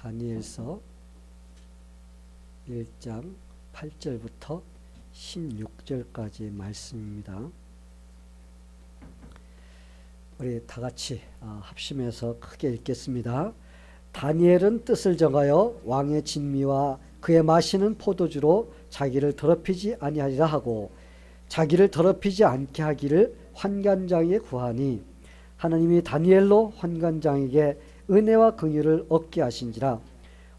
다니엘서 1장 8절부터 16절까지의 말씀입니다. 우리 다 같이 합심해서 크게 읽겠습니다. 다니엘은 뜻을 정하여 왕의 진미와 그의 마시는 포도주로 자기를 더럽히지 아니하리라 하고 자기를 더럽히지 않게 하기를 환관장에 구하니 하나님이 다니엘로 환관장에게 은혜와 긍휼을 얻게 하신지라.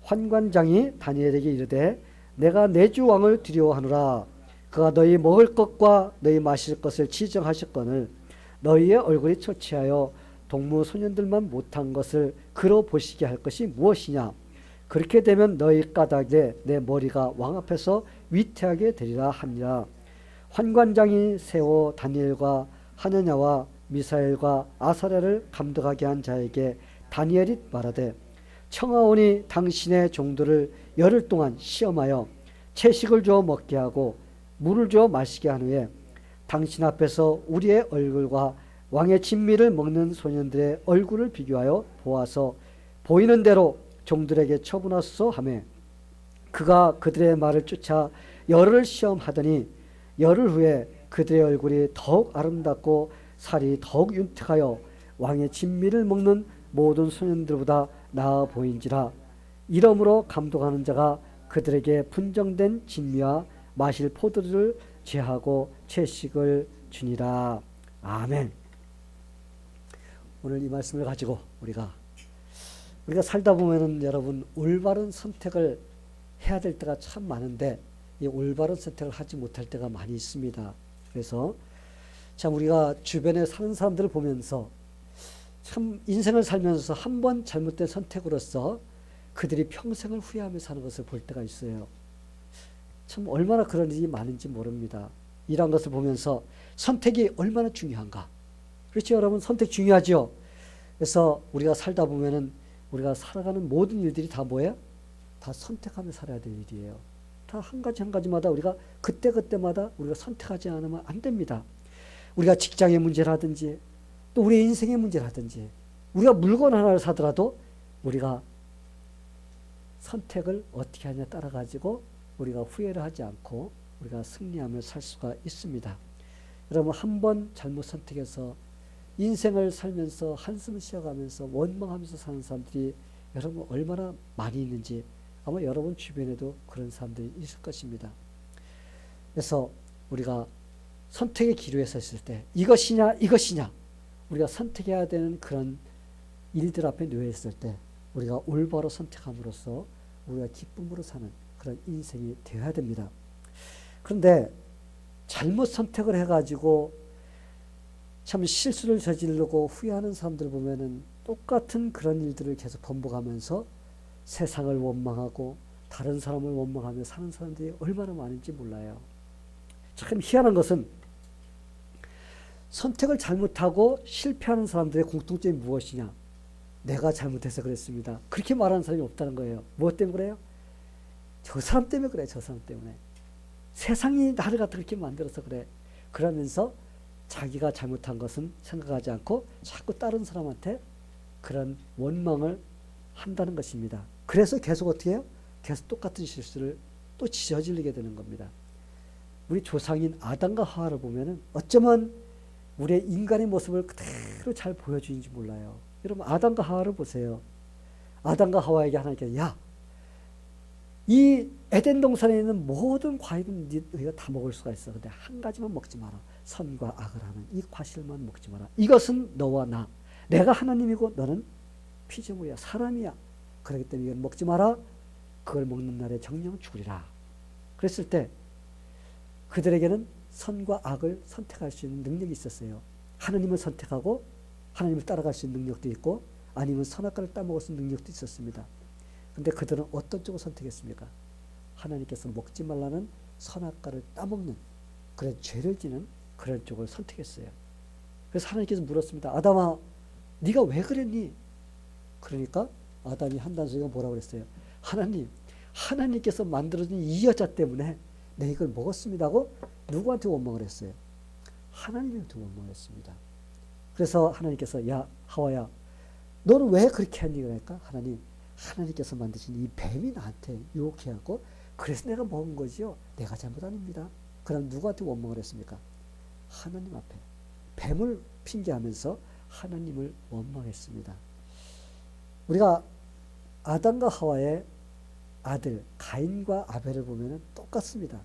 환관장이 다니엘에게 이르되 내가 내 주 왕을 두려워하노라. 그가 너희 먹을 것과 너희 마실 것을 지정하셨거늘 너희의 얼굴이 처치하여 동무 소년들만 못한 것을 그로 보시게 할 것이 무엇이냐. 그렇게 되면 너희 까닭에 내 머리가 왕 앞에서 위태하게 되리라 하니라. 환관장이 세워 다니엘과 하느냐와 미사엘과 아사랴를 감독하게 한 자에게 다니엘이 말하되 청하오니 당신의 종들을 열흘 동안 시험하여 채식을 주어 먹게 하고 물을 주어 마시게 한 후에 당신 앞에서 우리의 얼굴과 왕의 진미를 먹는 소년들의 얼굴을 비교하여 보아서 보이는 대로 종들에게 처분하소서 하매 그가 그들의 말을 쫓아 열흘을 시험하더니 열흘 후에 그들의 얼굴이 더욱 아름답고 살이 더욱 윤택하여 왕의 진미를 먹는 모든 소년들보다 나아 보인지라. 이러므로 감독하는 자가 그들에게 분정된 진미와 마실 포도주를 제하고 채식을 주니라. 아멘. 오늘 이 말씀을 가지고 우리가 살다 보면은 여러분 올바른 선택을 해야 될 때가 참 많은데 이 올바른 선택을 하지 못할 때가 많이 있습니다. 그래서 참 우리가 주변에 사는 사람들을 보면서 참 인생을 살면서 한 번 잘못된 선택으로서 그들이 평생을 후회하며 사는 것을 볼 때가 있어요. 참 얼마나 그런 일이 많은지 모릅니다. 이런 것을 보면서 선택이 얼마나 중요한가. 그렇죠 여러분, 선택 중요하죠. 그래서 우리가 살다 보면은 우리가 살아가는 모든 일들이 다 뭐예요? 다 선택하며 살아야 될 일이에요. 다 한 가지 한 가지마다 우리가 그때마다 우리가 선택하지 않으면 안 됩니다. 우리가 직장의 문제라든지 또 우리의 인생의 문제라든지 우리가 물건 하나를 사더라도 우리가 선택을 어떻게 하냐 따라 가지고 우리가 후회를 하지 않고 우리가 승리하며 살 수가 있습니다. 여러분 한 번 잘못 선택해서 인생을 살면서 한숨을 쉬어가면서 원망하면서 사는 사람들이 여러분 얼마나 많이 있는지 아마 여러분 주변에도 그런 사람들이 있을 것입니다. 그래서 우리가 선택의 기로에 섰을 때 이것이냐 우리가 선택해야 되는 그런 일들 앞에 놓여 있을 때 우리가 올바로 선택함으로써 우리가 기쁨으로 사는 그런 인생이 되어야 됩니다. 그런데 잘못 선택을 해가지고 참 실수를 저지르고 후회하는 사람들 보면은 똑같은 그런 일들을 계속 반복하면서 세상을 원망하고 다른 사람을 원망하며 사는 사람들이 얼마나 많은지 몰라요. 참 희한한 것은 선택을 잘못하고 실패하는 사람들의 공통점이 무엇이냐? 내가 잘못해서 그랬습니다. 그렇게 말하는 사람이 없다는 거예요. 무엇 때문에 그래요? 저 사람 때문에 그래. 저 사람 때문에. 세상이 나를 갖다 그렇게 만들어서 그래. 그러면서 자기가 잘못한 것은 생각하지 않고 자꾸 다른 사람한테 그런 원망을 한다는 것입니다. 그래서 계속 어떻게 해요? 계속 똑같은 실수를 또 저지르게 되는 겁니다. 우리 조상인 아담과 하와를 보면은 어쩌면 우리의 인간의 모습을 그대로 잘 보여주는지 몰라요. 여러분 아담과 하와를 보세요. 아담과 하와에게 하나님께서 야, 이 에덴 동산에 있는 모든 과일은 너희가 다 먹을 수가 있어. 근데 한 가지만 먹지 마라. 선과 악을 하는 이 과실만 먹지 마라. 이것은 너와 나. 내가 하나님이고 너는 피조물이야. 사람이야. 그렇기 때문에 이걸 먹지 마라. 그걸 먹는 날에 정령 죽으리라. 그랬을 때 그들에게는 선과 악을 선택할 수 있는 능력이 있었어요. 하나님을 선택하고 하나님을 따라갈 수 있는 능력도 있고 아니면 선악과를 따먹을 수 있는 능력도 있었습니다. 근데 그들은 어떤 쪽을 선택했습니까? 하나님께서 먹지 말라는 선악과를 따먹는 그런 죄를 지는 그런 쪽을 선택했어요. 그래서 하나님께서 물었습니다. 아담아, 네가 왜 그랬니? 그러니까 아담이 한단 소리가 뭐라고 그랬어요? 하나님께서 만들어준 이 여자 때문에 내 이걸 먹었습니다 하고 누구한테 원망을 했어요? 하나님한테 원망을 했습니다. 그래서 하나님께서 야 하와야 너는 왜 그렇게 했니? 그러니까 하나님 하나님께서 만드신 이 뱀이 나한테 유혹해하고 그래서 내가 먹은 거지요. 내가 잘못 아닙니다. 그럼 누구한테 원망을 했습니까? 하나님 앞에. 뱀을 핑계하면서 하나님을 원망했습니다. 우리가 아담과 하와의 아들 가인과 아벨을 보면 똑같습니다.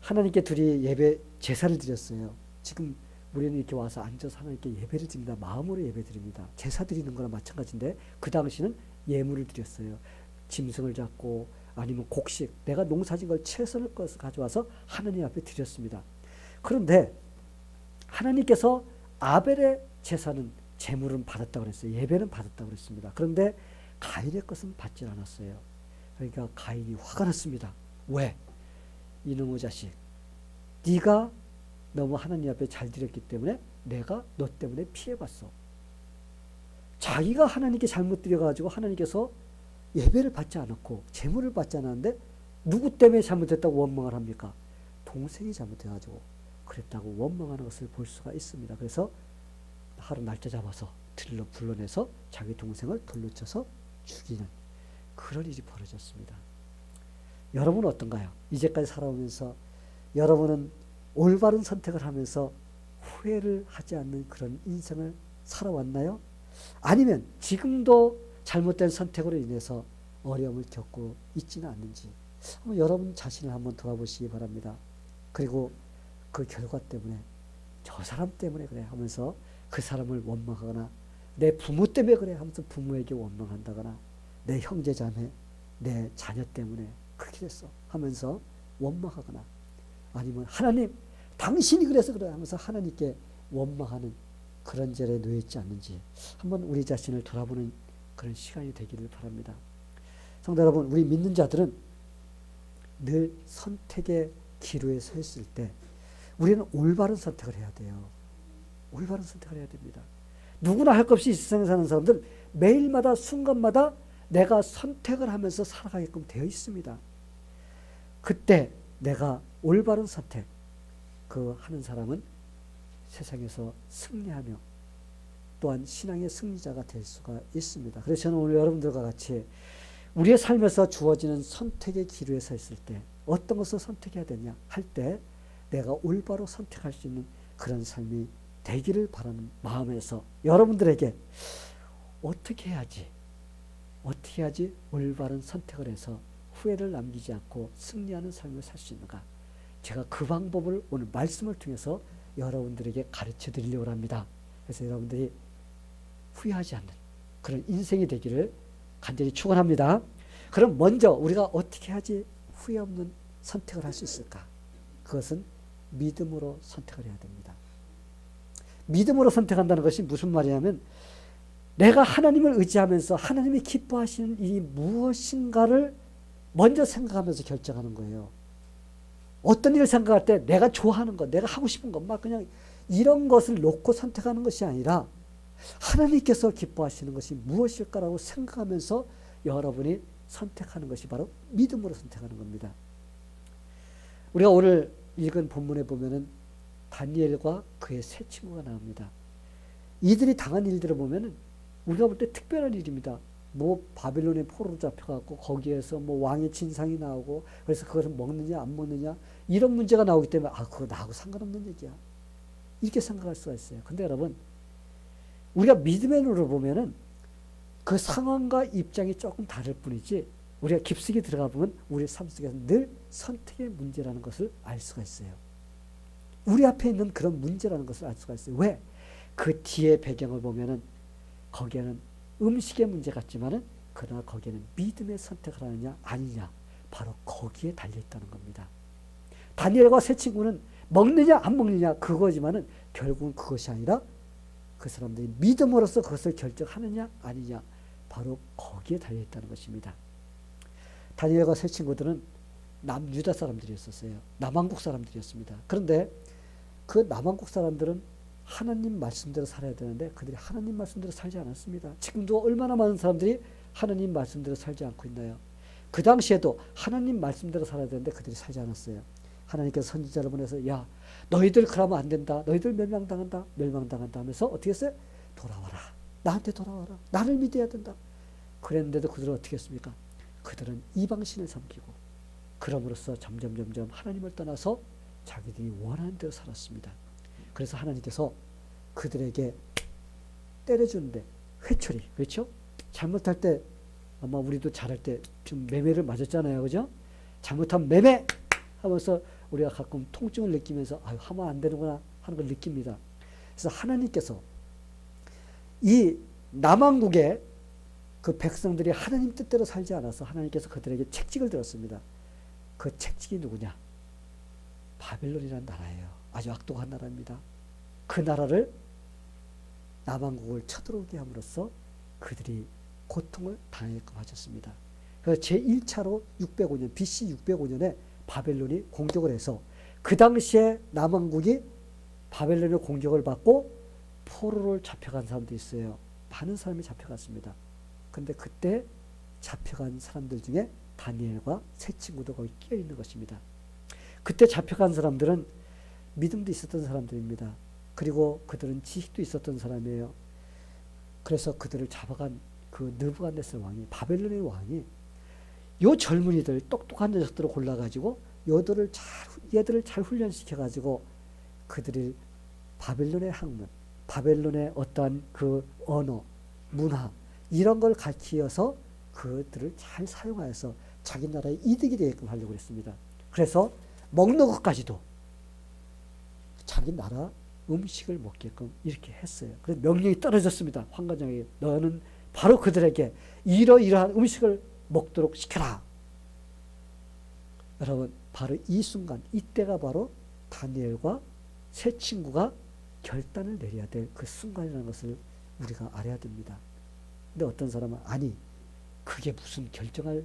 하나님께 둘이 예배 제사를 드렸어요. 지금 우리는 이렇게 와서 앉아서 하나님께 예배를 드립니다. 마음으로 예배 드립니다. 제사 드리는 거랑 마찬가지인데 그 당시는 예물을 드렸어요. 짐승을 잡고 아니면 곡식, 내가 농사진 걸 최선을 꺼서 가져와서 하나님 앞에 드렸습니다. 그런데 하나님께서 아벨의 제사는 제물은 받았다고 그랬어요. 예배는 받았다고 그랬습니다. 그런데 가인의 것은 받지 않았어요. 그러니까 가인이 화가 났습니다. 왜? 이놈의 자식, 네가 너무 하나님 앞에 잘 드렸기 때문에 내가 너 때문에 피해봤어. 자기가 하나님께 잘못 드려가지고 하나님께서 예배를 받지 않았고 제물을 받지 않았는데 누구 때문에 잘못했다고 원망을 합니까? 동생이 잘못해가지고 그랬다고 원망하는 것을 볼 수가 있습니다. 그래서 하루 날짜 잡아서 들러 불러내서 자기 동생을 돌로 쳐서 죽이는 그런 일이 벌어졌습니다. 여러분은 어떤가요? 이제까지 살아오면서 여러분은 올바른 선택을 하면서 후회를 하지 않는 그런 인생을 살아왔나요? 아니면 지금도 잘못된 선택으로 인해서 어려움을 겪고 있지는 않는지 한번 여러분 자신을 한번 돌아보시기 바랍니다. 그리고 그 결과 때문에 저 사람 때문에 그래 하면서 그 사람을 원망하거나 내 부모 때문에 그래 하면서 부모에게 원망한다거나 내 형제 자매, 내 자녀 때문에 그렇게 됐어 하면서 원망하거나 아니면 하나님 당신이 그래서 그래 하면서 하나님께 원망하는 그런 절에 놓여 있지 않는지 한번 우리 자신을 돌아보는 그런 시간이 되기를 바랍니다. 성도 여러분, 우리 믿는 자들은 늘 선택의 기로에 서 있을 때 우리는 올바른 선택을 해야 돼요. 올바른 선택을 해야 됩니다. 누구나 할 것 없이 이 세상에 사는 사람들 매일마다 순간마다 내가 선택을 하면서 살아가게끔 되어 있습니다. 그때 내가 올바른 선택 그 하는 사람은 세상에서 승리하며 또한 신앙의 승리자가 될 수가 있습니다. 그래서 저는 오늘 여러분들과 같이 우리의 삶에서 주어지는 선택의 기로에 서 있을 때 어떤 것을 선택해야 되냐 할 때 내가 올바로 선택할 수 있는 그런 삶이 되기를 바라는 마음에서 여러분들에게 어떻게 해야지 올바른 선택을 해서 후회를 남기지 않고 승리하는 삶을 살 수 있는가, 제가 그 방법을 오늘 말씀을 통해서 여러분들에게 가르쳐 드리려고 합니다. 그래서 여러분들이 후회하지 않는 그런 인생이 되기를 간절히 축원합니다. 그럼 먼저 우리가 어떻게 해야지 후회 없는 선택을 할 수 있을까? 그것은 믿음으로 선택을 해야 됩니다. 믿음으로 선택한다는 것이 무슨 말이냐면 내가 하나님을 의지하면서 하나님이 기뻐하시는 일이 무엇인가를 먼저 생각하면서 결정하는 거예요. 어떤 일을 생각할 때 내가 좋아하는 것, 내가 하고 싶은 것, 막 그냥 이런 것을 놓고 선택하는 것이 아니라 하나님께서 기뻐하시는 것이 무엇일까라고 생각하면서 여러분이 선택하는 것이 바로 믿음으로 선택하는 겁니다. 우리가 오늘 읽은 본문에 보면은 다니엘과 그의 세 친구가 나옵니다. 이들이 당한 일들을 보면은 우리가 볼 때 특별한 일입니다. 뭐 바빌론의 포로로 잡혀갖고 거기에서 뭐 왕의 진상이 나오고 그래서 그것을 먹느냐 안 먹느냐 이런 문제가 나오기 때문에 그거 나하고 상관없는 얘기야 이렇게 생각할 수가 있어요. 근데 여러분 우리가 믿음의 눈으로 보면은 그 상황과 입장이 조금 다를 뿐이지 우리가 깊숙이 들어가 보면 우리 삶 속에서 늘 선택의 문제라는 것을 알 수가 있어요. 우리 앞에 있는 그런 문제라는 것을 알 수가 있어요. 왜? 그 뒤에 배경을 보면은 거기에는 음식의 문제 같지만은 그러나 거기에는 믿음의 선택을 하느냐 아니냐 바로 거기에 달려있다는 겁니다. 다니엘과 세 친구는 먹느냐 안 먹느냐 그거지만은 결국은 그것이 아니라 그 사람들이 믿음으로써 그것을 결정하느냐 아니냐 바로 거기에 달려있다는 것입니다. 다니엘과 세 친구들은 남유다 사람들이었어요. 남한국 사람들이었습니다. 그런데 그 남한국 사람들은 하나님 말씀대로 살아야 되는데 그들이 하나님 말씀대로 살지 않았습니다. 지금도 얼마나 많은 사람들이 하나님 말씀대로 살지 않고 있나요? 그 당시에도 하나님 말씀대로 살아야 되는데 그들이 살지 않았어요. 하나님께서 선지자를 보내서 야 너희들 그러면 안 된다. 너희들 멸망당한다 하면서 어떻게 했어요? 돌아와라. 나한테 돌아와라. 나를 믿어야 된다. 그랬는데도 그들은 어떻게 했습니까? 그들은 이방신을 섬기고 그럼으로써 점점 하나님을 떠나서 자기들이 원하는 대로 살았습니다. 그래서 하나님께서 그들에게 때려주는데 회초리, 그렇죠? 잘못할 때 아마 우리도 잘할 때 좀 매매를 맞았잖아요, 그죠? 잘못하면 매매 하면서 우리가 가끔 통증을 느끼면서 아유 하면 안 되는구나 하는 걸 느낍니다. 그래서 하나님께서 이 남왕국의 그 백성들이 하나님 뜻대로 살지 않아서 하나님께서 그들에게 책직을 들었습니다. 그 책직이 누구냐? 바벨론이라는 나라예요. 아주 악독한 나라입니다. 그 나라를 남왕국을 쳐들어오게 함으로써 그들이 고통을 당하게끔 하셨습니다. 그래서 제1차로 605년 BC 605년에 바벨론이 공격을 해서 그 당시에 남왕국이 바벨론의 공격을 받고 포로를 잡혀간 사람도 있어요. 많은 사람이 잡혀갔습니다. 근데 그때 잡혀간 사람들 중에 다니엘과 세 친구도 거기 끼어 있는 것입니다. 그때 잡혀간 사람들은 믿음도 있었던 사람들입니다. 그리고 그들은 지식도 있었던 사람이에요. 그래서 그들을 잡아간 그 느부갓네살 왕이, 바벨론의 왕이 요 젊은이들 똑똑한 녀석들을 골라가지고 얘들을 잘 훈련시켜가지고 그들이 바벨론의 학문, 바벨론의 어떠한 그 언어, 문화 이런 걸 가르치어서 그들을 잘 사용하여서 자기 나라의 이득이 되게끔 하려고 했습니다. 그래서 먹는 것까지도 자기 나라 음식을 먹게끔 이렇게 했어요. 그래서 명령이 떨어졌습니다. 황관장에게 너는 바로 그들에게 이러이러한 음식을 먹도록 시켜라. 여러분 바로 이 순간 이때가 바로 다니엘과 세 친구가 결단을 내려야 될 그 순간이라는 것을 우리가 알아야 됩니다. 근데 어떤 사람은 아니 그게 무슨 결정할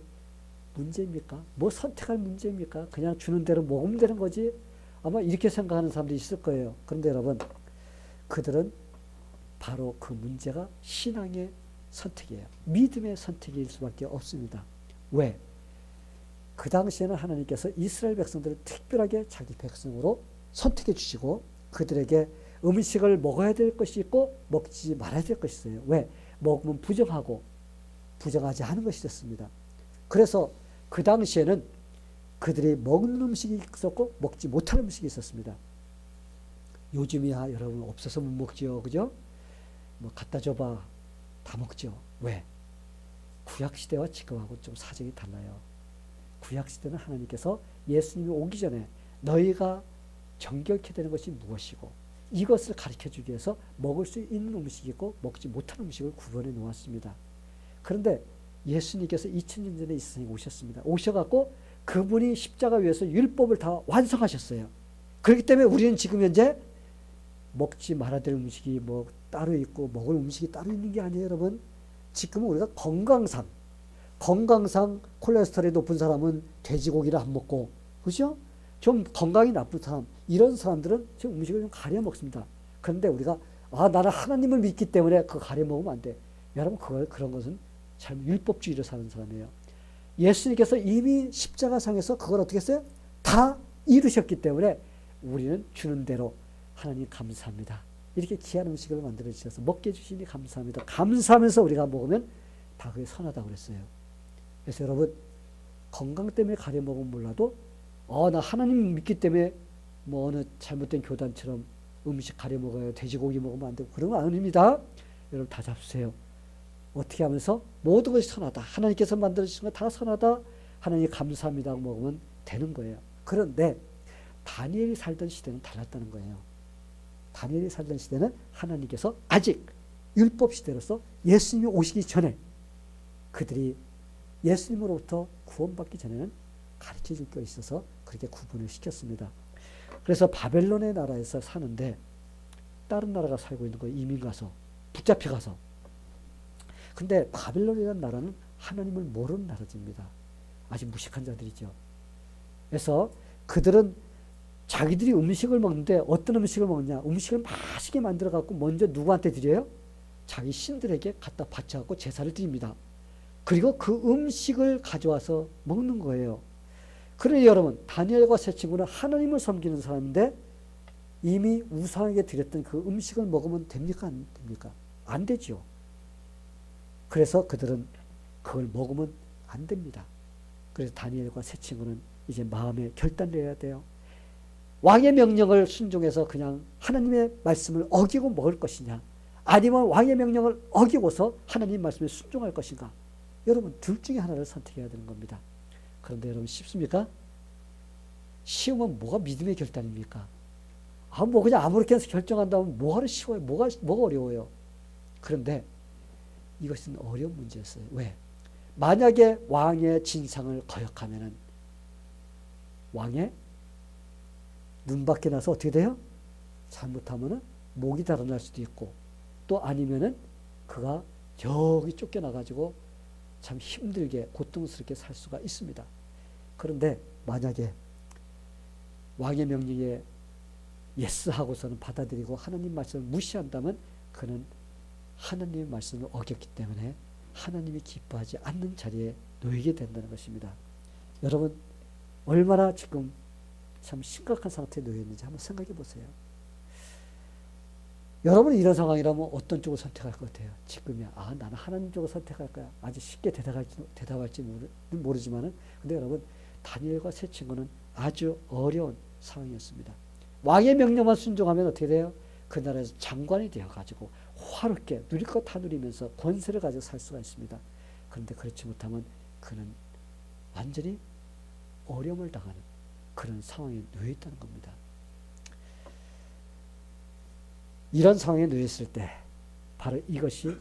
문제입니까? 뭐 선택할 문제입니까? 그냥 주는 대로 먹으면 되는 거지. 아마 이렇게 생각하는 사람들이 있을 거예요. 그런데 여러분 그들은 바로 그 문제가 신앙의 선택이에요. 믿음의 선택일 수밖에 없습니다. 왜? 그 당시에는 하나님께서 이스라엘 백성들을 특별하게 자기 백성으로 선택해 주시고 그들에게 음식을 먹어야 될 것이 있고 먹지 말아야 될 것이 있어요. 왜? 먹으면 부정하고 부정하지 않은 것이 있었습니다. 그래서 그 당시에는 그들이 먹는 음식이 있었고 먹지 못하는 음식이 있었습니다. 요즘이야 여러분 없어서 못 먹죠. 그죠? 뭐 갖다 줘봐 다 먹죠. 왜? 구약시대와 지금하고 좀 사정이 달라요. 구약시대는 하나님께서 예수님이 오기 전에 너희가 정결케 되는 것이 무엇이고 이것을 가르쳐주기 위해서 먹을 수 있는 음식이 있고 먹지 못하는 음식을 구분해 놓았습니다. 그런데 예수님께서 2000년 전에 이 세상에 오셨습니다. 오셔갖고 그분이 십자가 위에서 율법을 다 완성하셨어요. 그렇기 때문에 우리는 지금 현재 먹지 말아야 될 음식이 뭐 따로 있고 먹을 음식이 따로 있는 게 아니에요, 여러분. 지금은 우리가 건강상 콜레스테롤이 높은 사람은 돼지고기를 안 먹고, 그죠? 좀 건강이 나쁜 사람, 이런 사람들은 지금 음식을 좀 가려 먹습니다. 그런데 우리가 나는 하나님을 믿기 때문에 그거 가려 먹으면 안 돼. 여러분 그런 것은 참 율법주의로 사는 사람이에요. 예수님께서 이미 십자가상에서 그걸 어떻게 했어요? 다 이루셨기 때문에 우리는 주는 대로 하나님 감사합니다. 이렇게 귀한 음식을 만들어 주셔서 먹게 해주시니 감사합니다. 감사하면서 우리가 먹으면 다 그게 선하다고 그랬어요. 그래서 여러분 건강 때문에 가려 먹으면 몰라도 나 하나님 믿기 때문에 뭐 어느 잘못된 교단처럼 음식 가려 먹어요. 돼지고기 먹으면 안 되고 그런 거 아닙니다. 여러분 다 잡수세요. 어떻게 하면서 모든 것이 선하다. 하나님께서 만들어주신 거 다 선하다. 하나님 감사합니다 하고 먹으면 되는 거예요. 그런데 다니엘이 살던 시대는 달랐다는 거예요. 다니엘이 살던 시대는 하나님께서 아직 율법 시대로서 예수님이 오시기 전에 그들이 예수님으로부터 구원받기 전에는 가르쳐 줄 게 있어서 그렇게 구분을 시켰습니다. 그래서 바벨론의 나라에서 사는데 다른 나라가 살고 있는 거예요. 이민 가서 붙잡혀 가서. 근데 바벨론이라는 나라는 하나님을 모르는 나라입니다. 아주 무식한 자들이죠. 그래서 그들은 자기들이 음식을 먹는데 어떤 음식을 먹느냐. 음식을 맛있게 만들어 갖고 먼저 누구한테 드려요? 자기 신들에게 갖다 바쳐갖고 제사를 드립니다. 그리고 그 음식을 가져와서 먹는 거예요. 그러니 여러분 다니엘과 세 친구는 하나님을 섬기는 사람인데 이미 우상에게 드렸던 그 음식을 먹으면 됩니까? 안 됩니까? 안 되죠. 그래서 그들은 그걸 먹으면 안 됩니다. 그래서 다니엘과 세 친구는 이제 마음의 결단을 해야 돼요. 왕의 명령을 순종해서 그냥 하나님의 말씀을 어기고 먹을 것이냐, 아니면 왕의 명령을 어기고서 하나님 말씀에 순종할 것인가. 여러분 둘 중에 하나를 선택해야 되는 겁니다. 그런데 여러분 쉽습니까? 쉬우면 뭐가 믿음의 결단입니까? 뭐 그냥 아무렇게 해서 결정한다면 뭐가 쉬워요? 뭐가 어려워요? 그런데 이것은 어려운 문제였어요. 왜? 만약에 왕의 진상을 거역하면은 왕의 눈밖에 나서 어떻게 돼요? 잘못하면은 목이 달아날 수도 있고, 또 아니면은 그가 저기 쫓겨나가지고 참 힘들게 고통스럽게 살 수가 있습니다. 그런데 만약에 왕의 명령에 예스하고서는 받아들이고 하나님 말씀을 무시한다면 그는 하나님의 말씀을 어겼기 때문에 하나님이 기뻐하지 않는 자리에 놓이게 된다는 것입니다. 여러분 얼마나 지금 참 심각한 상태에 놓여 있는지 한번 생각해 보세요. 여러분이 이런 상황이라면 어떤 쪽을 선택할 것 같아요? 지금이야. 나는 하나님 쪽을 선택할 거야. 아주 쉽게 대답할지 모르지만은, 근데 여러분, 다니엘과 세 친구는 아주 어려운 상황이었습니다. 왕의 명령만 순종하면 어떻게 돼요? 그 나라에서 장관이 되어가지고 화롭게 누릴 것 다 누리면서 권세를 가지고 살 수가 있습니다. 그런데 그렇지 못하면 그는 완전히 어려움을 당하는 그런 상황에 놓여 있다는 겁니다. 이런 상황에 놓였을 때 바로 이것이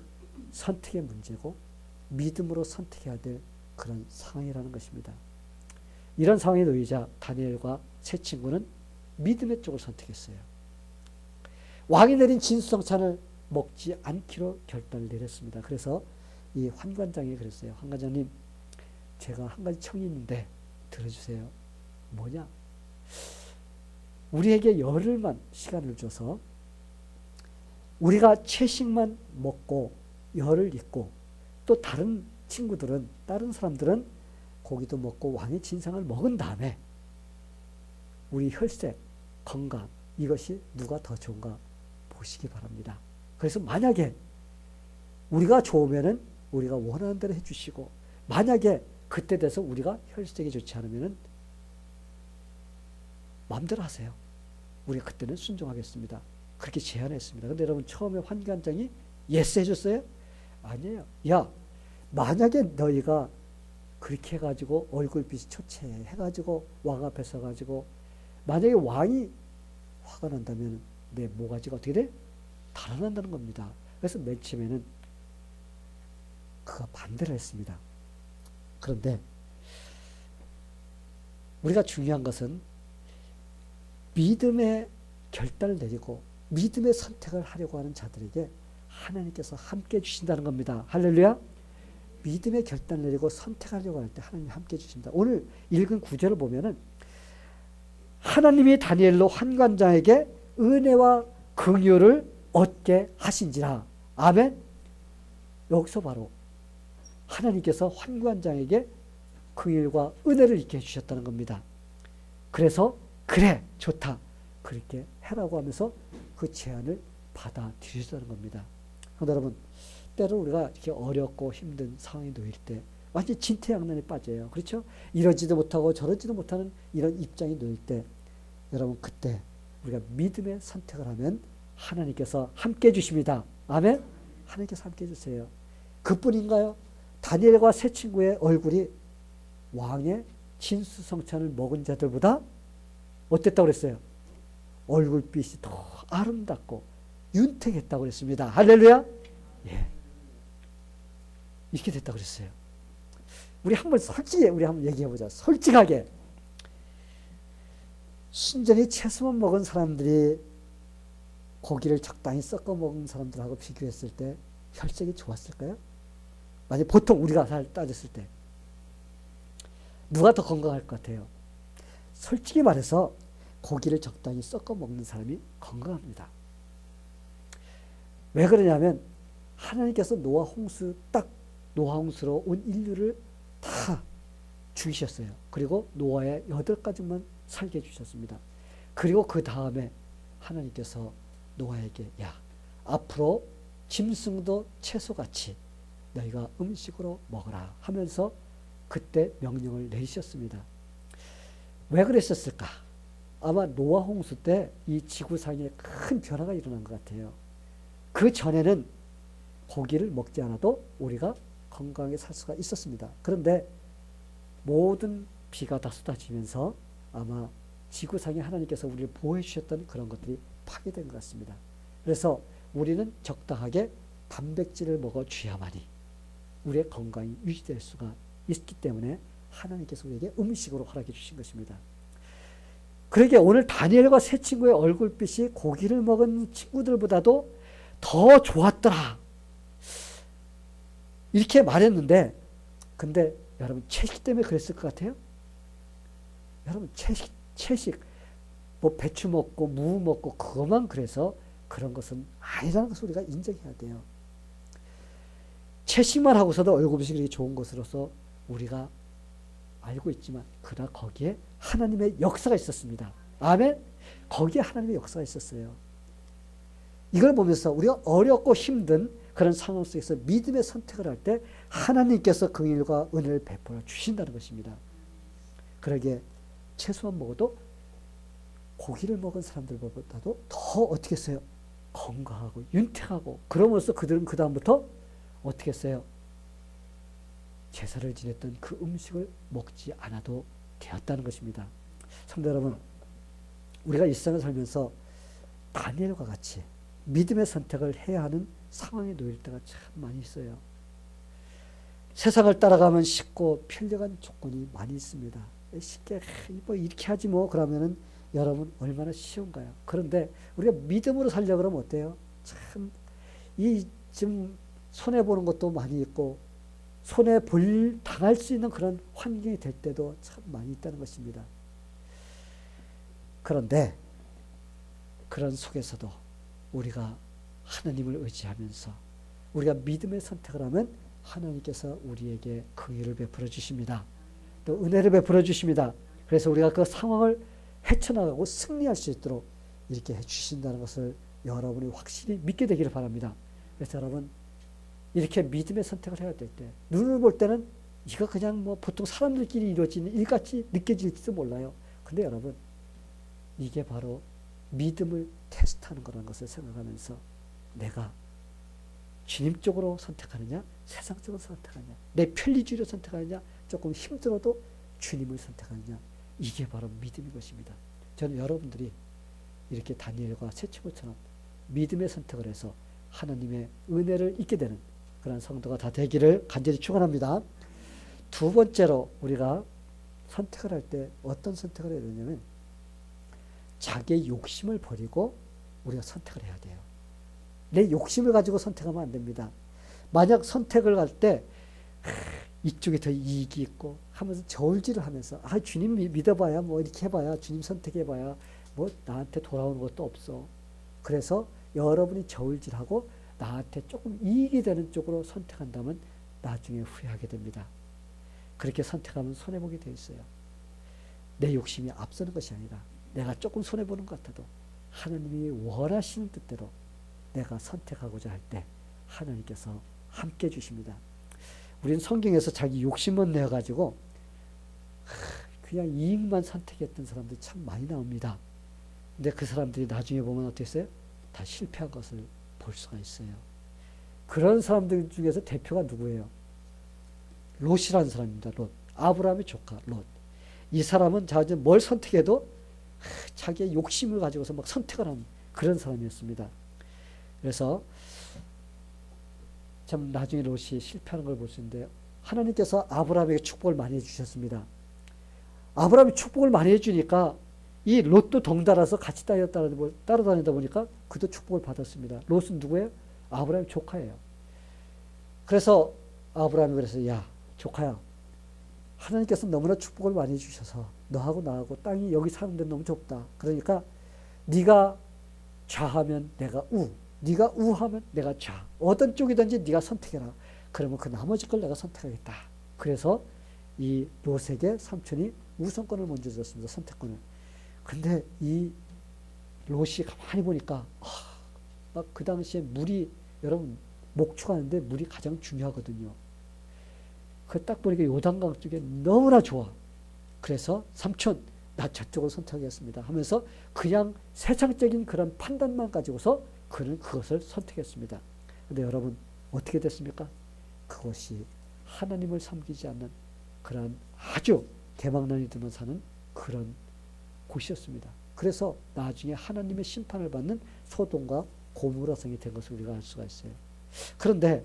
선택의 문제고 믿음으로 선택해야 될 그런 상황이라는 것입니다. 이런 상황에 놓이자 다니엘과 세 친구는 믿음의 쪽을 선택했어요. 왕이 내린 진수성찬을 먹지 않기로 결단을 내렸습니다. 그래서 이 환관장이 그랬어요. 환관장님, 제가 한 가지 청이 있는데 들어주세요. 뭐냐? 우리에게 열흘만 시간을 줘서 우리가 채식만 먹고 열을 잊고, 또 다른 친구들은, 다른 사람들은 고기도 먹고 왕의 진상을 먹은 다음에 우리 혈색, 건강, 이것이 누가 더 좋은가 보시기 바랍니다. 그래서 만약에 우리가 좋으면은 우리가 원하는 대로 해주시고, 만약에 그때 돼서 우리가 혈색이 좋지 않으면은 마음대로 하세요. 우리가 그때는 순종하겠습니다. 그렇게 제안했습니다. 근데 여러분 처음에 환관장이 예스 해줬어요? 아니에요. 야, 만약에 너희가 그렇게 해가지고 얼굴빛이 초췌해가지고 왕 앞에 서가지고 만약에 왕이 화가 난다면 내 모가지가 어떻게 돼? 달아난다는 겁니다. 그래서 맨 처음에는 그가 반대를 했습니다. 그런데 우리가 중요한 것은 믿음의 결단을 내리고 믿음의 선택을 하려고 하는 자들에게 하나님께서 함께 주신다는 겁니다. 할렐루야. 믿음의 결단을 내리고 선택하려고 할 때 하나님이 함께 주십니다. 오늘 읽은 구절을 보면은 하나님이 다니엘로 환관장에게 은혜와 긍휼을 얻게 하신지라. 아멘. 여기서 바로 하나님께서 환관장에게 긍휼과 은혜를 있게 해주셨다는 겁니다. 그래서 그래 좋다 그렇게 해라고 하면서 그 제안을 받아들이셨다는 겁니다. 그런데 여러분 때로 우리가 이렇게 어렵고 힘든 상황에 놓일 때 완전히 진퇴양난에 빠져요. 그렇죠? 이러지도 못하고 저러지도 못하는 이런 입장에 놓일 때 여러분 그때 우리가 믿음의 선택을 하면 하나님께서 함께 해주십니다. 아멘? 하나님께서 함께 해주세요. 그뿐인가요? 다니엘과 세 친구의 얼굴이 왕의 진수성찬을 먹은 자들보다 어땠다고 그랬어요? 얼굴빛이 더 아름답고 윤택했다고 그랬습니다. 할렐루야? 예. 이렇게 됐다고 그랬어요. 우리 한번 얘기해보자. 솔직하게. 순전히 채소만 먹은 사람들이 고기를 적당히 섞어 먹은 사람들하고 비교했을 때 혈색이 좋았을까요? 만약 보통 우리가 따졌을 때 누가 더 건강할 것 같아요? 솔직히 말해서 고기를 적당히 섞어 먹는 사람이 건강합니다. 왜 그러냐면 하나님께서 노아 홍수로 온 인류를 다 죽이셨어요. 그리고 노아의 8가족만 살게 해주셨습니다. 그리고 그 다음에 하나님께서 노아에게 야 앞으로 짐승도 채소같이 너희가 음식으로 먹으라 하면서 그때 명령을 내리셨습니다. 왜 그랬었을까? 아마 노아 홍수 때 이 지구상에 큰 변화가 일어난 것 같아요. 그 전에는 고기를 먹지 않아도 우리가 건강하게 살 수가 있었습니다. 그런데 모든 비가 다 쏟아지면서 아마 지구상에 하나님께서 우리를 보호해 주셨던 그런 것들이 파괴된 것 같습니다. 그래서 우리는 적당하게 단백질을 먹어줘야만이 우리의 건강이 유지될 수가 있기 때문에 하나님께서 우리에게 음식으로 허락해 주신 것입니다. 그러게 오늘 다니엘과 세 친구의 얼굴빛이 고기를 먹은 친구들보다도 더 좋았더라 이렇게 말했는데, 근데 여러분 채식 때문에 그랬을 것 같아요? 여러분 채식 뭐 배추 먹고 무 먹고 그것만 그래서 그런 것은 아니라는 것을 우리가 인정해야 돼요. 채식만 하고서도 얼굴빛이 그렇게 좋은 것으로서 우리가 알고 있지만 그러나 거기에 하나님의 역사가 있었습니다. 아멘. 거기에 하나님의 역사가 있었어요. 이걸 보면서 우리가 어렵고 힘든 그런 상황 속에서 믿음의 선택을 할 때 하나님께서 긍휼과 은혜를 베풀어 주신다는 것입니다. 그러기에 채소만 먹어도 고기를 먹은 사람들보다도 더 어떻게 했어요? 건강하고 윤택하고, 그러면서 그들은 그 다음부터 어떻게 했어요? 제사를 지냈던 그 음식을 먹지 않아도 되었다는 것입니다. 성도 여러분, 우리가 일상을 살면서 다니엘과 같이 믿음의 선택을 해야 하는 상황에 놓일 때가 참 많이 있어요. 세상을 따라가면 쉽고 편리한 조건이 많이 있습니다. 쉽게 뭐 이렇게 하지 뭐 그러면은 여러분 얼마나 쉬운가요? 그런데 우리가 믿음으로 살려고 그러면 어때요? 참 이 지금 손해 보는 것도 많이 있고 손해 당할 수 있는 그런 환경이 될 때도 참 많이 있다는 것입니다. 그런데 그런 속에서도 우리가 하나님을 의지하면서 우리가 믿음의 선택을 하면 하나님께서 우리에게 긍휼을 베풀어 주십니다. 또 은혜를 베풀어 주십니다. 그래서 우리가 그 상황을 헤쳐나가고 승리할 수 있도록 이렇게 해주신다는 것을 여러분이 확실히 믿게 되기를 바랍니다. 그래서 여러분 이렇게 믿음의 선택을 해야 될 때 눈을 볼 때는 이거 그냥 뭐 보통 사람들끼리 이루어지는 일같이 느껴질지도 몰라요. 근데 여러분 이게 바로 믿음을 테스트하는 거라는 것을 생각하면서 내가 주님 쪽으로 선택하느냐 세상 쪽으로 선택하느냐 내 편리주의로 선택하느냐 조금 힘들어도 주님을 선택하느냐, 이게 바로 믿음인 것입니다. 저는 여러분들이 이렇게 다니엘과 세 친구처럼 믿음의 선택을 해서 하나님의 은혜를 잊게 되는 그런 성도가 다 되기를 간절히 축원합니다. 두 번째로 우리가 선택을 할 때 어떤 선택을 해야 되냐면 자기의 욕심을 버리고 우리가 선택을 해야 돼요. 내 욕심을 가지고 선택하면 안 됩니다. 만약 선택을 할 때 이쪽에 더 이익이 있고 하면서 저울질을 하면서 주님 믿어봐야 뭐 이렇게 해봐야 주님 선택해봐야 뭐 나한테 돌아오는 것도 없어. 그래서 여러분이 저울질하고 나한테 조금 이익이 되는 쪽으로 선택한다면 나중에 후회하게 됩니다. 그렇게 선택하면 손해보게 돼 있어요. 내 욕심이 앞서는 것이 아니라 내가 조금 손해보는 것 같아도 하나님이 원하시는 뜻대로 내가 선택하고자 할 때 하나님께서 함께 해주십니다. 우리는 성경에서 자기 욕심만 내어가지고 그냥 이익만 선택했던 사람들이 참 많이 나옵니다. 근데 그 사람들이 나중에 보면 어땠어요? 다 실패한 것을 볼 수가 있어요. 그런 사람들 중에서 대표가 누구예요? 롯이라는 사람입니다. 롯. 아브라함의 조카 롯. 이 사람은 뭘 선택해도 자기의 욕심을 가지고서 막 선택을 하는 그런 사람이었습니다. 그래서 참 나중에 롯이 실패하는 걸 볼 수 있는데 하나님께서 아브라함에게 축복을 많이 해주셨습니다. 아브라함이 축복을 많이 해주니까 이 롯도 덩달아서 같이 따라다니다 보니까 그도 축복을 받았습니다. 롯은 누구예요? 아브라함의 조카예요. 그래서 아브라함이 그래서 야 조카야, 하나님께서 너무나 축복을 많이 해주셔서 너하고 나하고 땅이 여기 사는 데는 너무 좁다. 그러니까 네가 좌하면 내가 우, 네가 우하면 내가 좌. 어떤 쪽이든지 네가 선택해라. 그러면 그 나머지 걸 내가 선택하겠다. 그래서 이 롯에게 삼촌이 우선권을 먼저 줬습니다. 선택권을. 근데 이 롯이 가만히 보니까 막 그 당시에 물이 여러분 목축 하는데 물이 가장 중요하거든요. 그 딱 보니까 요단강 쪽에 너무나 좋아. 그래서 삼촌, 나 저쪽을 선택하겠습니다 하면서 그냥 세상적인 그런 판단만 가지고서 그는 그것을 선택했습니다. 근데 여러분 어떻게 됐습니까? 그것이 하나님을 섬기지 않는 그런 아주 대망난이 들면 사는 그런 곳이었습니다. 그래서 나중에 하나님의 심판을 받는 소돔과 고모라 성이 된 것을 우리가 알 수가 있어요. 그런데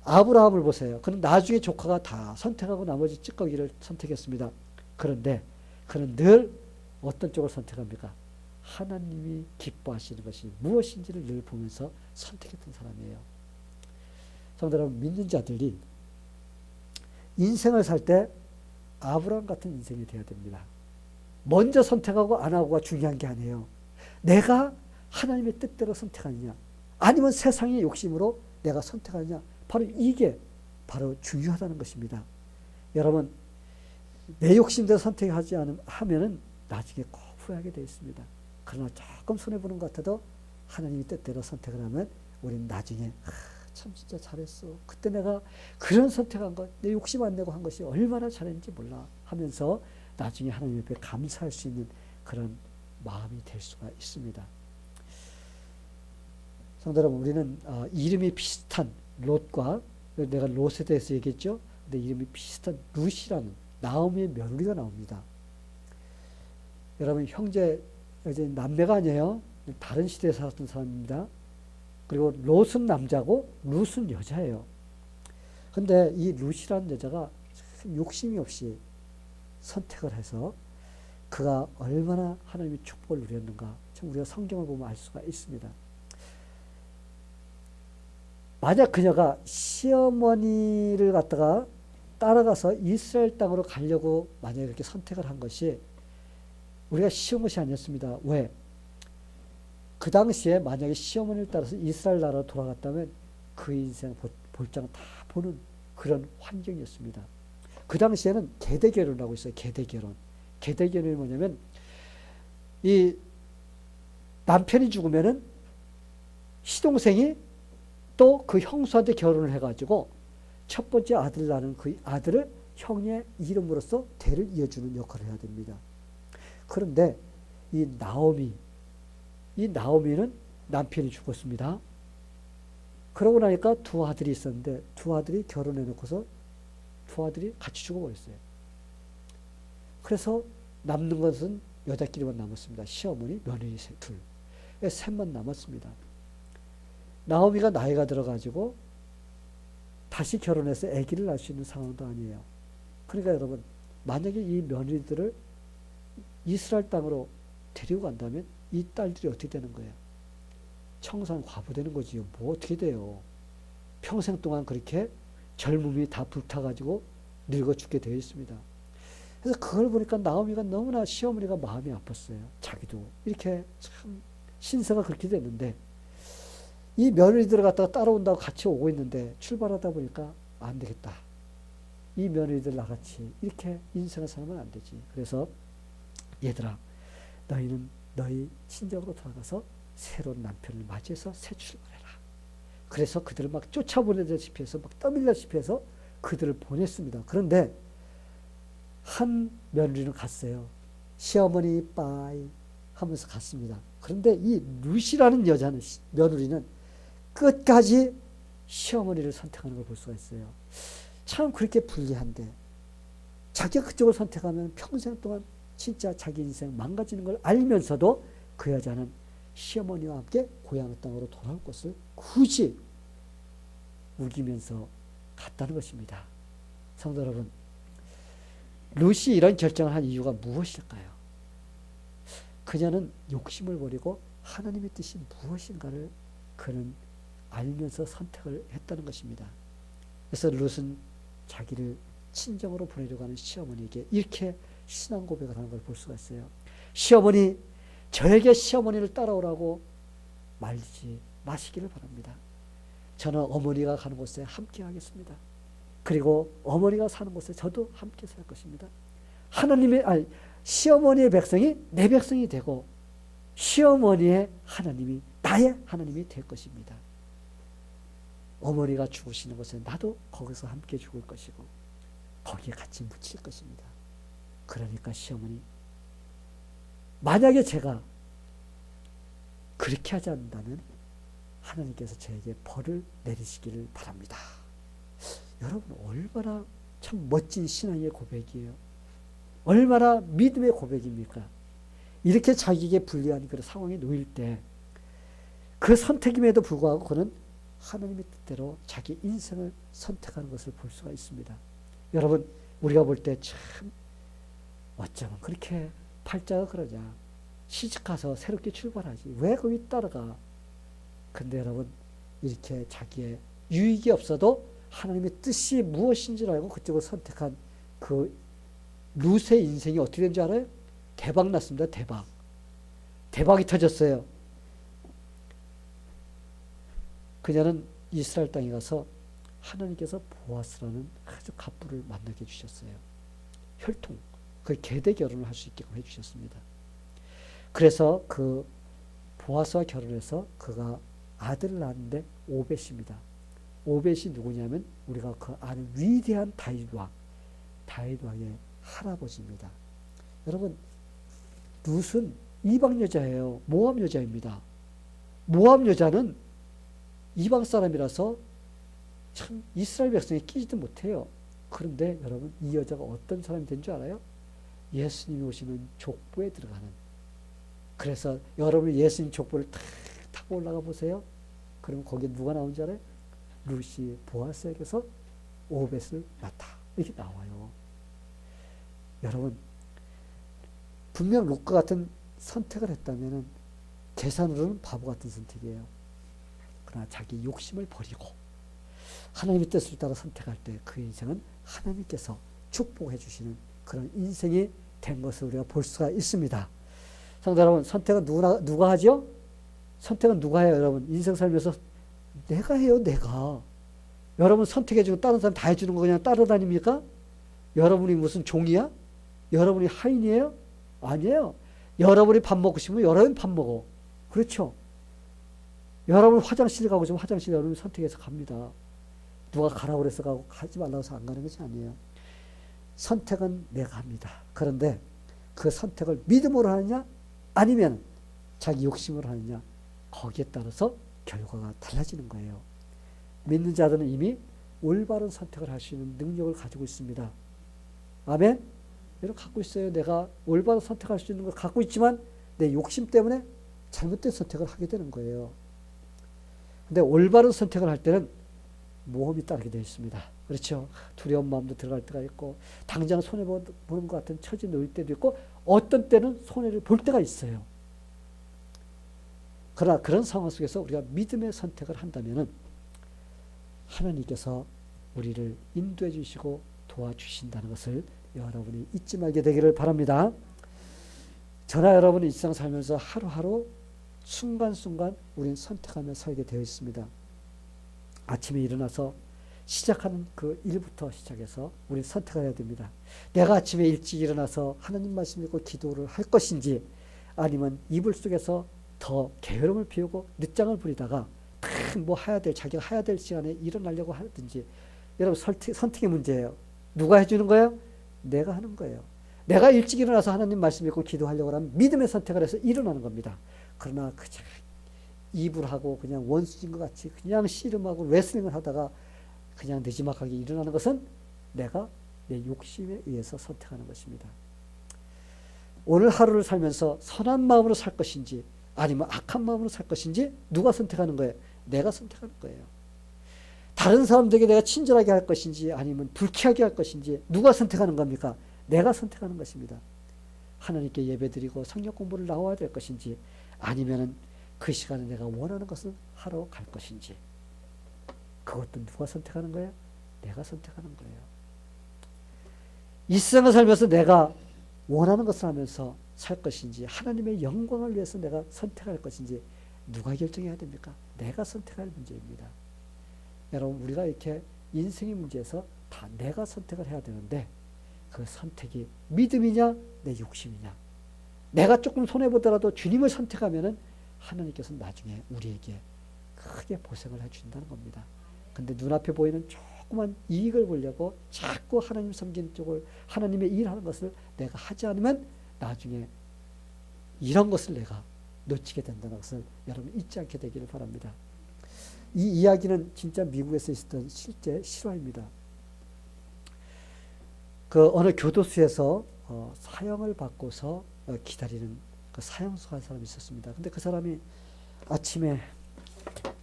아브라함을 보세요. 그는 나중에 조카가 다 선택하고 나머지 찌꺼기를 선택했습니다. 그런데 그는 늘 어떤 쪽을 선택합니까? 하나님이 기뻐하시는 것이 무엇인지를 늘 보면서 선택했던 사람이에요. 성도 여러분, 믿는 자들이 인생을 살 때 아브라함 같은 인생이 되어야 됩니다. 먼저 선택하고 안 하고가 중요한 게 아니에요. 내가 하나님의 뜻대로 선택하느냐 아니면 세상의 욕심으로 내가 선택하느냐, 바로 이게 바로 중요하다는 것입니다. 여러분, 내 욕심대로 선택하지 하면은 나중에 꼭 후회하게 되어 있습니다. 그러나 조금 손해보는 것 같아도 하나님의 뜻대로 선택을 하면 우리는 나중에 참 진짜 잘했어. 그때 내가 그런 선택한 것, 내 욕심 안 내고 한 것이 얼마나 잘했는지 몰라 하면서 나중에 하나님 옆에 감사할 수 있는 그런 마음이 될 수가 있습니다. 성도 여러분, 우리는 이름이 비슷한 롯과, 내가 롯에 대해서 얘기했죠. 근데 이름이 비슷한 룻이라는 나오미의 며느리가 나옵니다. 여러분, 형제, 이제 남매가 아니에요. 다른 시대에 살았던 사람입니다. 그리고 롯은 남자고 룻은 여자예요. 근데 이 룻이라는 여자가 욕심이 없이 선택을 해서 그가 얼마나 하나님의 축복을 누렸는가, 참 우리가 성경을 보면 알 수가 있습니다. 만약 그녀가 시어머니를 갖다가 따라가서 이스라엘 땅으로 가려고 만약에 그렇게 선택을 한 것이 우리가 쉬운 것이 아니었습니다. 왜? 그 당시에 만약에 시어머니를 따라서 이스라엘 나라로 돌아갔다면 그 인생 볼장 다 보는 그런 환경이었습니다. 그 당시에는 계대결혼이라고 있어요. 계대결혼. 계대결혼이 뭐냐면 이 남편이 죽으면은 시동생이 또 그 형수한테 결혼을 해가지고 첫 번째 아들 낳는 그 아들을 형의 이름으로써 대를 이어주는 역할을 해야 됩니다. 그런데 이 나오미는 남편이 죽었습니다. 그러고 나니까 두 아들이 있었는데 두 아들이 결혼해 놓고서 두 아들이 같이 죽어버렸어요. 그래서 남는 것은 여자끼리만 남았습니다. 시어머니, 며느리 둘. 셋만 남았습니다. 나오미가 나이가 들어가지고 다시 결혼해서 아기를 낳을 수 있는 상황도 아니에요. 그러니까 여러분, 만약에 이 며느리들을 이스라엘 땅으로 데리고 간다면 이 딸들이 어떻게 되는 거예요? 청산 과부 되는 거지요. 뭐 어떻게 돼요? 평생 동안 그렇게 젊음이 다 불타가지고 늙어 죽게 되어 있습니다. 그래서 그걸 보니까 나오미가 너무나 시어머니가 마음이 아팠어요. 자기도 이렇게 참 신세가 그렇게 됐는데 이 며느리들을 갖다가 따라온다고 같이 오고 있는데 출발하다 보니까 안 되겠다. 이 며느리들 나같이 이렇게 인생을 살면 안 되지. 그래서 얘들아, 너희는 너희 친정으로 돌아가서 새로운 남편을 맞이해서 새 출발해라. 그래서 그들을 막 쫓아보내다시피 해서 막 떠밀다시피 해서 그들을 보냈습니다. 그런데 한 며느리는 갔어요. 시어머니 빠이 하면서 갔습니다. 그런데 이 룻이라는 여자는, 며느리는 끝까지 시어머니를 선택하는 걸 볼 수가 있어요. 참 그렇게 불리한데 자기가 그쪽을 선택하면 평생 동안 진짜 자기 인생 망가지는 걸 알면서도 그 여자는 시어머니와 함께 고향 땅으로 돌아올 것을 굳이 우기면서 갔다는 것입니다. 성도 여러분, 룻이 이런 결정을 한 이유가 무엇일까요? 그녀는 욕심을 버리고 하나님의 뜻이 무엇인가를 그는 알면서 선택을 했다는 것입니다. 그래서 룻은 자기를 친정으로 보내려고 하는 시어머니에게 이렇게 신앙 고백을 하는 걸 볼 수가 있어요. 시어머니, 저에게 시어머니를 따라오라고 말리지 마시기를 바랍니다. 저는 어머니가 가는 곳에 함께 하겠습니다. 그리고 어머니가 사는 곳에 저도 함께 살 것입니다. 시어머니의 백성이 내 백성이 되고 시어머니의 하나님이 나의 하나님이 될 것입니다. 어머니가 죽으시는 곳에 나도 거기서 함께 죽을 것이고 거기에 같이 묻힐 것입니다. 그러니까 시어머니, 만약에 제가 그렇게 하지 않는다면 하나님께서 저에게 벌을 내리시기를 바랍니다. 여러분, 얼마나 참 멋진 신앙의 고백이에요. 얼마나 믿음의 고백입니까? 이렇게 자기에게 불리한 그런 상황에 놓일 때 그 선택임에도 불구하고 그는 하나님의 뜻대로 자기 인생을 선택하는 것을 볼 수가 있습니다. 여러분, 우리가 볼 때 참 어쩌면 그렇게 팔자가 그러냐, 시집가서 새롭게 출발하지 왜 거기 따라가. 근데 여러분, 이렇게 자기의 유익이 없어도 하나님의 뜻이 무엇인지를 알고 그쪽을 선택한 그 룻의 인생이 어떻게 된 줄 알아요? 대박 났습니다. 대박이 터졌어요. 그녀는 이스라엘 땅에 가서 하나님께서 보아스라는 아주 갑부를 만나게 해주셨어요. 혈통, 그 계대 결혼을 할 수 있게끔 해주셨습니다. 그래서 그 보아스와 결혼해서 그가 아들을 낳았는데 오벳입니다. 오벳이 누구냐면 우리가 그 아는 위대한 다윗 왕의 할아버지입니다. 여러분, 룻은 이방 여자예요. 모압 여자입니다. 모압 여자는 이방 사람이라서 참 이스라엘 백성이 끼지도 못해요. 그런데 여러분, 이 여자가 어떤 사람이 된 줄 알아요? 예수님이 오시는 족보에 들어가는. 그래서 여러분이 예수님 족보를 탁 타고 올라가 보세요. 그러면 거기에 누가 나온 줄 알아요? 룻이 보아스에게서 오벳을 낳다, 이렇게 나와요. 여러분, 분명 룻과 같은 선택을 했다면 계산으로는 바보 같은 선택이에요. 그러나 자기 욕심을 버리고 하나님의 뜻을 따라 선택할 때 그 인생은 하나님께서 축복해 주시는 그런 인생이 된 것을 우리가 볼 수가 있습니다. 성도 여러분, 선택은 누가 하죠? 선택은 누가 해요? 여러분, 인생 살면서 내가 해요. 내가. 여러분 선택해주고 다른 사람 다 해주는 거 그냥 따라다닙니까? 여러분이 무슨 종이야? 여러분이 하인이에요? 아니에요. 여러분이 밥 먹고 싶으면 여러분이 밥 먹어. 그렇죠? 여러분 화장실 가고 싶으면 화장실 여러분이 선택해서 갑니다. 누가 가라고 그래서 가고 가지 말라고 해서 안 가는 것이 아니에요. 선택은 내가 합니다. 그런데 그 선택을 믿음으로 하느냐 아니면 자기 욕심으로 하느냐, 거기에 따라서 결과가 달라지는 거예요. 믿는 자들은 이미 올바른 선택을 할 수 있는 능력을 가지고 있습니다. 아멘? 이렇게 갖고 있어요. 내가 올바른 선택할 수 있는 걸 갖고 있지만 내 욕심 때문에 잘못된 선택을 하게 되는 거예요. 근데 올바른 선택을 할 때는 모험이 따르게 되어 있습니다. 그렇죠? 두려운 마음도 들어갈 때가 있고 당장 손해보는 것 같은 처지 놓일 때도 있고 어떤 때는 손해를 볼 때가 있어요. 그러나 그런 상황 속에서 우리가 믿음의 선택을 한다면 하나님께서 우리를 인도해 주시고 도와주신다는 것을 여러분이 잊지 말게 되기를 바랍니다. 저나 여러분이 일상 살면서 하루하루 순간순간 우리는 선택하며 살게 되어 있습니다. 아침에 일어나서 시작하는 그 일부터 시작해서 우리는 선택을 해야 됩니다. 내가 아침에 일찍 일어나서 하나님 말씀 읽고 기도를 할 것인지 아니면 이불 속에서 더 게으름을 피우고 늦장을 부리다가 뭐 자기가 해야 될 시간에 일어나려고 하든지, 여러분 선택의 문제예요. 누가 해주는 거예요? 내가 하는 거예요. 내가 일찍 일어나서 하나님 말씀 읽고 기도하려고 하면 믿음의 선택을 해서 일어나는 겁니다. 그러나 그냥 이불하고 그냥 원수인 것 같이 그냥 씨름하고 레슬링을 하다가 그냥 느지막하게 일어나는 것은 내가 내 욕심에 의해서 선택하는 것입니다. 오늘 하루를 살면서 선한 마음으로 살 것인지 아니면 악한 마음으로 살 것인지 누가 선택하는 거예요? 내가 선택하는 거예요. 다른 사람들에게 내가 친절하게 할 것인지 아니면 불쾌하게 할 것인지 누가 선택하는 겁니까? 내가 선택하는 것입니다. 하나님께 예배드리고 성경 공부를 나와야 될 것인지 아니면은 그 시간에 내가 원하는 것을 하러 갈 것인지, 그것도 누가 선택하는 거예요? 내가 선택하는 거예요. 이 세상을 살면서 내가 원하는 것을 하면서 살 것인지 하나님의 영광을 위해서 내가 선택할 것인지 누가 결정해야 됩니까? 내가 선택할 문제입니다. 여러분, 우리가 이렇게 인생의 문제에서 다 내가 선택을 해야 되는데 그 선택이 믿음이냐 내 욕심이냐, 내가 조금 손해보더라도 주님을 선택하면은 하나님께서 나중에 우리에게 크게 보생을 해준다는 겁니다. 근데 눈앞에 보이는 조그만 이익을 보려고 자꾸 하나님 섬기는 쪽을, 하나님의 일하는 것을 내가 하지 않으면 나중에 이런 것을 내가 놓치게 된다는 것을 여러분 잊지 않게 되기를 바랍니다. 이 이야기는 진짜 미국에서 있었던 실제 실화입니다. 그 어느 교도소에서 사형을 받고서 기다리는 그 사형수가 한 사람이 있었습니다. 근데 그 사람이 아침에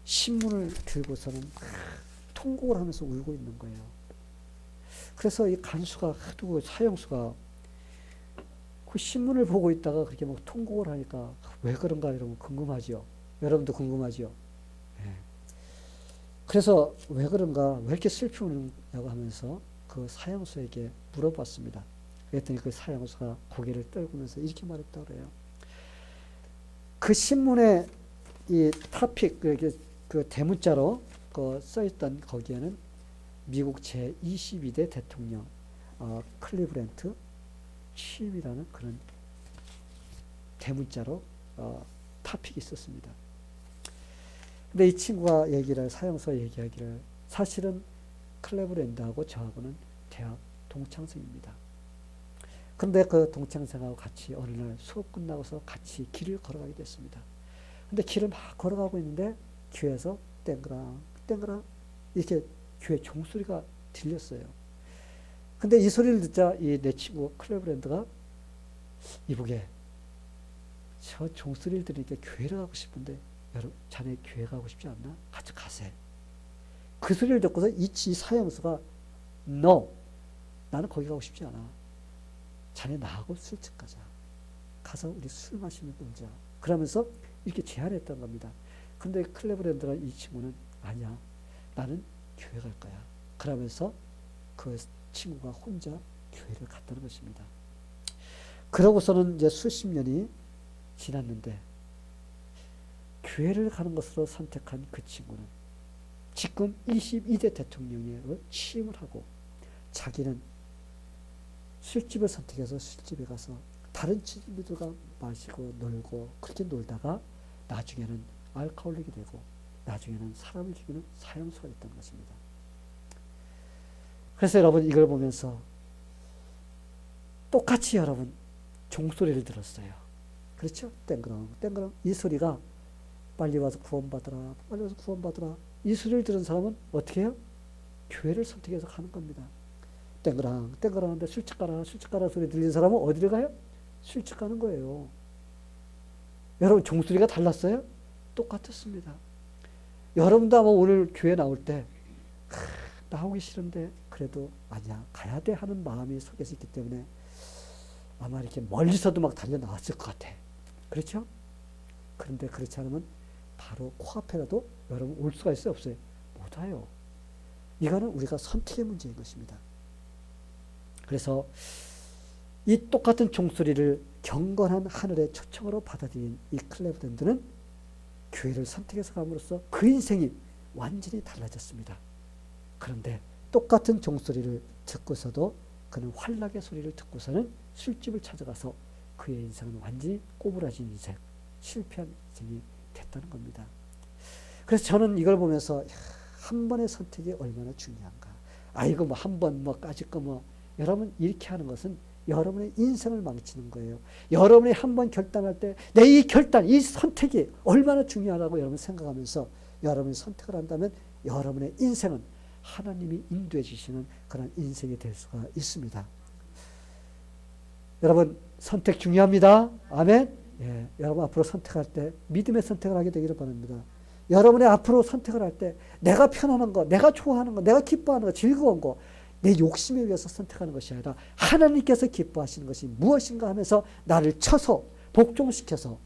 신문을 들고서는 통곡을 하면서 울고 있는 거예요. 그래서 이 간수가 하도 사형수가 그 신문을 보고 있다가 그렇게 막 통곡을 하니까 왜 그런가 여러분 궁금하지요. 여러분도 궁금하지요. 네. 그래서 왜 그런가, 왜 이렇게 슬피 우느냐고 하면서 그 사형수에게 물어봤습니다. 그랬더니 그 사형수가 고개를 떨구면서 이렇게 말했다고 그래요. 그 신문에 이 타픽, 그 대문자로 써있던 거기에는 미국 제22대 대통령 클리브랜드 취임이라는 그런 대문자로 타픽이 있었습니다. 근데 이 친구가 사형수가 얘기하기를 사실은 클리브랜드하고 저하고는 대학 동창생입니다. 근데 그 동창생하고 같이 어느 날 수업 끝나고서 같이 길을 걸어가게 됐습니다. 근데 길을 막 걸어가고 있는데 귀에서 땡그랑 땡그랑 이렇게 귀에 종소리가 들렸어요. 근데 이 소리를 듣자 이 내 친구 클리브랜드가 이보게 저 종소리를 들으니까 교회를 가고 싶은데 여러분 자네 교회 가고 싶지 않나? 같이 가세. 그 소리를 듣고서 이 사형수가 No, 나는 거기 가고 싶지 않아. 자네 나하고 술집 가자. 가서 우리 술 마시면 놀자. 그러면서 이렇게 제안했던 겁니다. 근데 클레브랜드라는 이 친구는 아니야. 나는 교회 갈 거야. 그러면서 그 친구가 혼자 교회를 갔다는 것입니다. 그러고서는 이제 수십 년이 지났는데 교회를 가는 것으로 선택한 그 친구는 지금 22대 대통령에 취임을 하고 자기는 술집을 선택해서 술집에 가서 다른 친구들과 마시고 놀고 그렇게 놀다가 나중에는 알코올릭이 되고 나중에는 사람을 죽이는 사형수가 됐던 것입니다. 그래서 여러분 이걸 보면서 똑같이 여러분 종소리를 들었어요. 그렇죠? 땡그랑 땡그랑 이 소리가 빨리 와서 구원받으라, 빨리 와서 구원받으라. 이 소리를 들은 사람은 어떻게 해요? 교회를 선택해서 가는 겁니다. 땡그랑 땡그랑 하는데 술집 가라 술집 가라 소리 들린 사람은 어디를 가요? 술집 가는 거예요. 여러분 종소리가 달랐어요? 똑같았습니다. 여러분도 아마 오늘 교회 나올 때 나오기 싫은데 그래도 아니야 가야 돼 하는 마음이 속에서 있기 때문에 아마 이렇게 멀리서도 막 달려 나왔을 것 같아. 그렇죠? 그런데 그렇지 않으면 바로 코앞에라도 여러분 올 수가 있어요? 없어요? 못 와요. 이거는 우리가 선택의 문제인 것입니다. 그래서 이 똑같은 종소리를 경건한 하늘의 초청으로 받아들인 이 클레브랜드는 교회를 선택해서 감으로써 그 인생이 완전히 달라졌습니다. 그런데 똑같은 종소리를 듣고서도 그는 환락의 소리를 듣고서는 술집을 찾아가서 그의 인생은 완전히 꼬부라진 인생, 실패한 인생이 됐다는 겁니다. 그래서 저는 이걸 보면서 한 번의 선택이 얼마나 중요한가. 이거 뭐 한 번 뭐 까짓 거 뭐 여러분 이렇게 하는 것은 여러분의 인생을 망치는 거예요. 여러분이 한 번 결단할 때 내 이 결단, 이 선택이 얼마나 중요하다고 여러분 생각하면서 여러분이 선택을 한다면 여러분의 인생은 하나님이 인도해 주시는 그런 인생이 될 수가 있습니다. 여러분 선택 중요합니다. 아멘. 예, 여러분 앞으로 선택할 때 믿음의 선택을 하게 되기를 바랍니다. 여러분의 앞으로 선택을 할 때 내가 편안한 거, 내가 좋아하는 거, 내가 기뻐하는 거, 즐거운 거, 내 욕심에 의해서 선택하는 것이 아니라 하나님께서 기뻐하시는 것이 무엇인가 하면서 나를 쳐서 복종시켜서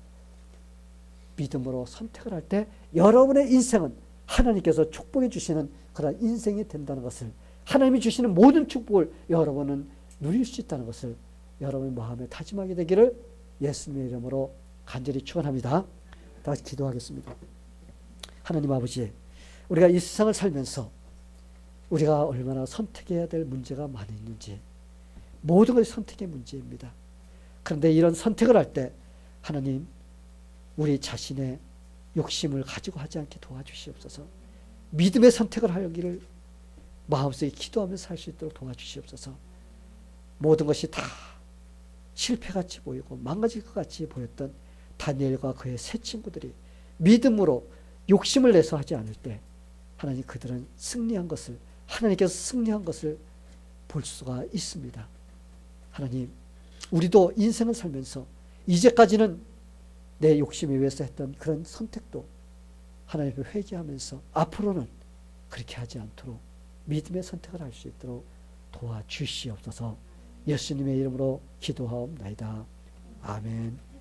믿음으로 선택을 할 때 여러분의 인생은 하나님께서 축복해 주시는 그런 인생이 된다는 것을, 하나님이 주시는 모든 축복을 여러분은 누릴 수 있다는 것을 여러분의 마음에 다짐하게 되기를 예수님의 이름으로 간절히 축원합니다. 다 같이 기도하겠습니다. 하나님 아버지, 우리가 이 세상을 살면서 우리가 얼마나 선택해야 될 문제가 많이 있는지, 모든 것이 선택의 문제입니다. 그런데 이런 선택을 할 때 하나님 우리 자신의 욕심을 가지고 하지 않게 도와주시옵소서. 믿음의 선택을 하기를 마음속에 기도하면서 할 수 있도록 도와주시옵소서. 모든 것이 다 실패같이 보이고 망가질 것 같이 보였던 다니엘과 그의 세 친구들이 믿음으로 욕심을 내서 하지 않을 때 하나님 그들은 승리한 것을, 하나님께서 승리한 것을 볼 수가 있습니다. 하나님, 우리도 인생을 살면서 이제까지는 내 욕심에 의해서 했던 그런 선택도 하나님을 회개하면서 앞으로는 그렇게 하지 않도록 믿음의 선택을 할 수 있도록 도와주시옵소서. 예수님의 이름으로 기도하옵나이다. 아멘.